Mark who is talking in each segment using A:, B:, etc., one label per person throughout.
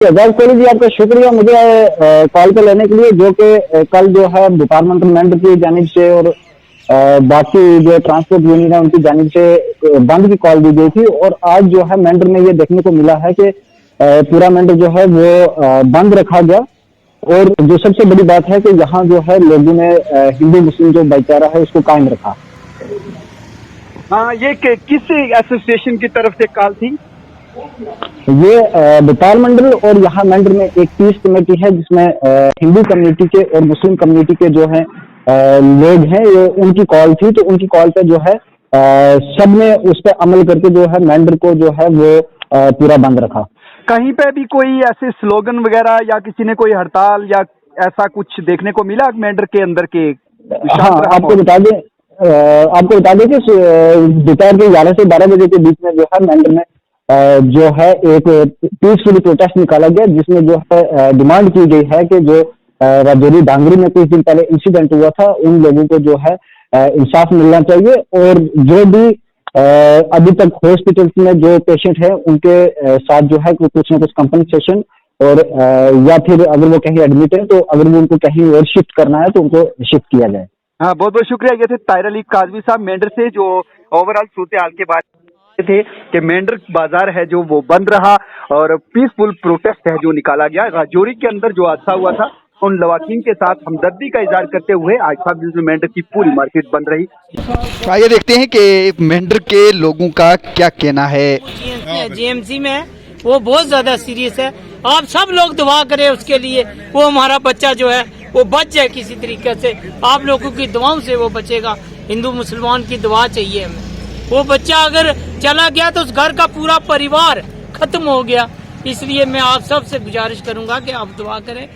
A: एजाज कोहली जी, आपका शुक्रिया मुझे कॉल पे लेने के लिए, जो कि कल जो है डिपार्टमेंट की जानिब से और बाकी जो ट्रांसपोर्ट यूनियन है उनकी जानिब से बंद की कॉल दी गई थी। और आज जो है मेंढर में ये देखने को मिला है कि पूरा मेंढर जो है वो बंद रखा गया। और जो सबसे बड़ी बात है कि यहाँ जो है लोगों ने हिंदू मुस्लिम जो भाईचारा है उसको कायम रखा।
B: हाँ, ये किस एसोसिएशन की तरफ से कॉल थी?
A: ये व्यापार मंडल और यहाँ मेंढर में एक पीस कमेटी है जिसमें हिंदू कम्युनिटी के और मुस्लिम कम्युनिटी के जो है लोग हैं, ये उनकी कॉल थी। तो उनकी कॉल पे जो है सब ने उस पर अमल करके जो है मेंढर को जो है वो पूरा बंद रखा।
B: कहीं पे भी कोई ऐसे स्लोगन वगैरह या किसी ने कोई हड़ताल या ऐसा कुछ देखने को मिला मेंढर के अंदर के?
A: हाँ, आपको बता दें कि दोपहर के 11 से 12 बजे के बीच में जो है मेंढर में जो है एक पीसफुल प्रोटेस्ट निकाला गया, जिसमें जो है डिमांड की गई है कि जो राजौरी डांगरी में कुछ दिन पहले इंसिडेंट हुआ था उन लोगों को जो है इंसाफ मिलना चाहिए। और जो भी अभी तक हॉस्पिटल्स में जो पेशेंट है उनके साथ जो है कुछ ना कुछ कंपनसेशन और या फिर अगर वो कहीं एडमिट है तो अगर वो उनको कहीं और शिफ्ट करना है तो उनको शिफ्ट किया जाए।
B: हाँ, बहुत बहुत शुक्रिया। ये थे ताहिर अली काजवी साहब मेंढर से, जो ओवरऑल सूरत हाल के बारे थे कि मेंढर बाजार है जो वो बंद रहा और पीसफुल प्रोटेस्ट है जो निकाला गया। राजौरी के अंदर जो हादसा हुआ था उन लवाकिन के साथ हमदर्दी का इजहार करते हुए आज साहब मेंढर की पूरी मार्केट बंद रही।
C: आइए देखते हैं कि मेंढर के लोगों का क्या कहना है।
D: जीएमसी में वो बहुत ज्यादा सीरियस है। आप सब लोग दुआ करें उसके लिए, वो हमारा बच्चा जो है वो बच जाए किसी तरीके से। आप लोगों की दुआओं से वो बचेगा। हिंदू मुसलमान की दुआ चाहिए हमें। वो बच्चा अगर चला गया तो उस घर का पूरा परिवार खत्म हो गया। इसलिए मैं आप सब से गुजारिश करूंगा कि आप दुआ करें।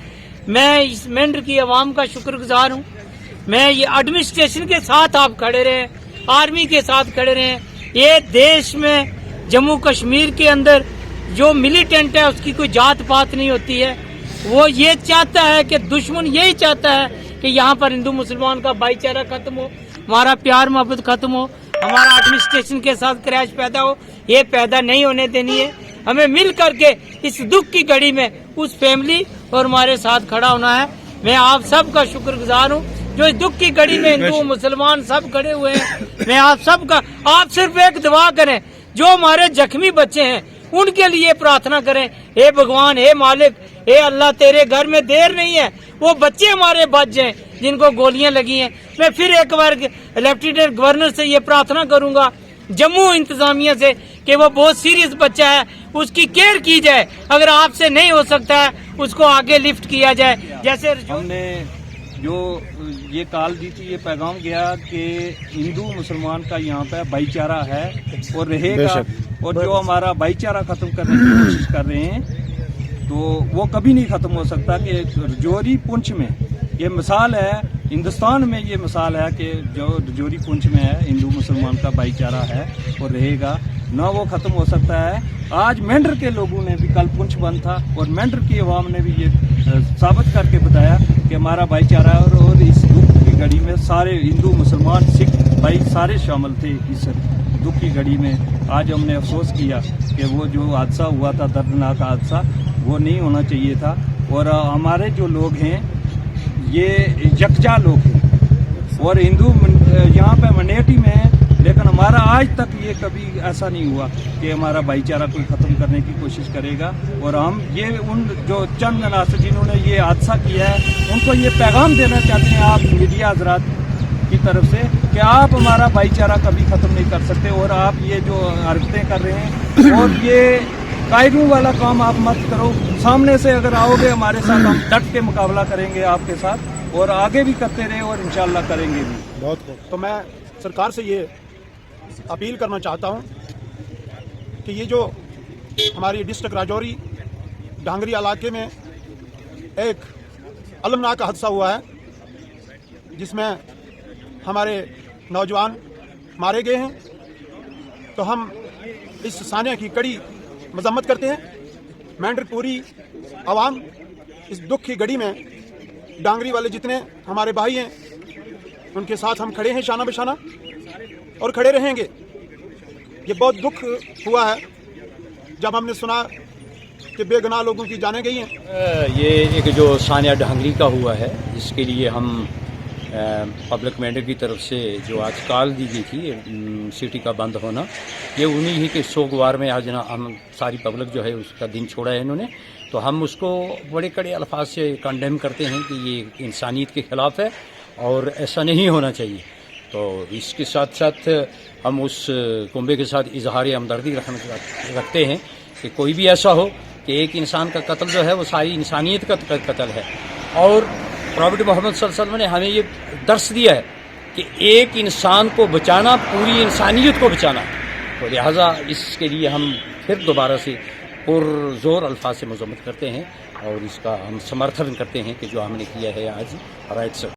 D: मैं इस मेंढर की आवाम का शुक्रगुजार हूँ। मैं ये एडमिनिस्ट्रेशन के साथ आप खड़े रहे, आर्मी के साथ खड़े रहे। ये देश में जम्मू कश्मीर के अंदर जो मिलिटेंट है उसकी कोई जात पात नहीं होती है। वो ये चाहता है कि दुश्मन यही चाहता है कि यहाँ पर हिंदू मुसलमान का भाईचारा खत्म हो, हमारा प्यार मोहब्बत खत्म हो, हमारा एडमिनिस्ट्रेशन के साथ क्रैश पैदा हो। ये पैदा नहीं होने देनी है। हमें मिल करके इस दुख की घड़ी में उस फैमिली और हमारे साथ खड़ा होना है। मैं आप सब का शुक्रगुजार हूँ जो इस दुख की घड़ी में हिंदू मुसलमान सब खड़े हुए हैं। मैं आप सब का, आप सिर्फ एक दुआ करें, जो हमारे जख्मी बच्चे हैं उनके लिए प्रार्थना करें। हे भगवान, हे मालिक, हे अल्लाह, तेरे घर में देर नहीं है, वो बच्चे हमारे बच जाएं जिनको गोलियां लगी हैं। मैं फिर एक बार लेफ्टिनेंट गवर्नर से ये प्रार्थना करूंगा, जम्मू इंतजामिया से, कि वो बहुत सीरियस बच्चा है, उसकी केयर की जाए। अगर आपसे नहीं हो सकता है उसको आगे लिफ्ट किया जाए। जैसे
E: हमने जो ये कॉल दी थी, ये पैगाम गया कि हिंदू मुसलमान का यहाँ पे भाईचारा है और रहेगा। और जो हमारा भाईचारा खत्म करने की कोशिश कर रहे हैं तो वो कभी नहीं खत्म हो सकता। कि राजौरी पुंछ में ये मिसाल है, हिंदुस्तान में ये मिसाल है कि जो राजौरी पुंछ में है हिंदू मुसलमान का भाईचारा है और रहेगा, ना वो खत्म हो सकता है। आज मेंढर के लोगों ने भी, कल पुंछ बंद था और मेंढर की अवाम ने भी ये साबित करके बताया कि हमारा भाईचारा और इस दुख की घड़ी में सारे हिंदू मुसलमान सिख भाई सारे शामिल थे। इस दुख की घड़ी में आज हमने अफसोस किया कि वो जो हादसा हुआ था, दर्दनाक हादसा, वो नहीं होना चाहिए था। और हमारे जो लोग हैं ये यकजा लोग हैं और हिंदू यहाँ पे मिnority में है, लेकिन हमारा आज तक ये कभी ऐसा नहीं हुआ कि हमारा भाईचारा कोई ख़त्म करने की कोशिश करेगा। और हम ये उन जो चंद अनासर जिन्होंने ये हादसा किया है उनको ये पैगाम देना चाहते हैं आप मीडिया हजरात की तरफ से कि आप हमारा भाईचारा कभी ख़त्म नहीं कर सकते। और आप ये जो हरकतें कर रहे हैं और ये कायरों वाला काम आप मत करो। सामने से अगर आओगे हमारे साथ, हम डट के मुकाबला करेंगे आपके साथ और आगे भी करते रहे और इंशाल्लाह करेंगे भी।
F: बहुत खूब। तो मैं सरकार से ये अपील करना चाहता हूँ कि ये जो हमारी डिस्ट्रिक्ट राजौरी डांगरी इलाके में एक अलमनाक हादसा हुआ है जिसमें हमारे नौजवान मारे गए हैं, तो हम इस सानिया की कड़ी मजम्मत करते हैं। मेंढर पूरी आवाम इस दुख की घड़ी में डांगरी वाले जितने हमारे भाई हैं उनके साथ हम खड़े हैं शाना बशाना और खड़े रहेंगे। ये बहुत दुख हुआ है जब हमने सुना کہ بے گناہ لوگوں کی جانیں گئی ہیں.
G: یہ ایک جو ثانیہ ڈھانگری کا ہوا ہے، اس کے لیے ہم پبلک مینڈر کی طرف سے جو آج کال دی گئی تھی سٹی کا بند ہونا، یہ انہی ہی کے سوگوار میں آج ہم ساری پبلک جو ہے اس کا دن چھوڑا ہے انہوں نے، تو ہم اس کو بڑے کڑے الفاظ سے کنڈیم کرتے ہیں کہ یہ انسانیت کے خلاف ہے اور ایسا نہیں ہونا چاہیے. تو اس کے ساتھ ساتھ ہم اس کنبے کے ساتھ اظہار ہمدردی رکھتے ہیں کہ کوئی بھی ایسا ہو کہ ایک انسان کا قتل جو ہے وہ ساری انسانیت کا قتل ہے، اور پروفٹ محمد صلی اللہ علیہ وسلم نے ہمیں یہ درس دیا ہے کہ ایک انسان کو بچانا پوری انسانیت کو بچانا، تو لہٰذا اس کے لیے ہم پھر دوبارہ سے پرزور الفاظ سے مذمت کرتے ہیں اور اس کا ہم سمرتھن کرتے ہیں کہ جو ہم نے کیا ہے آج رائٹ سے.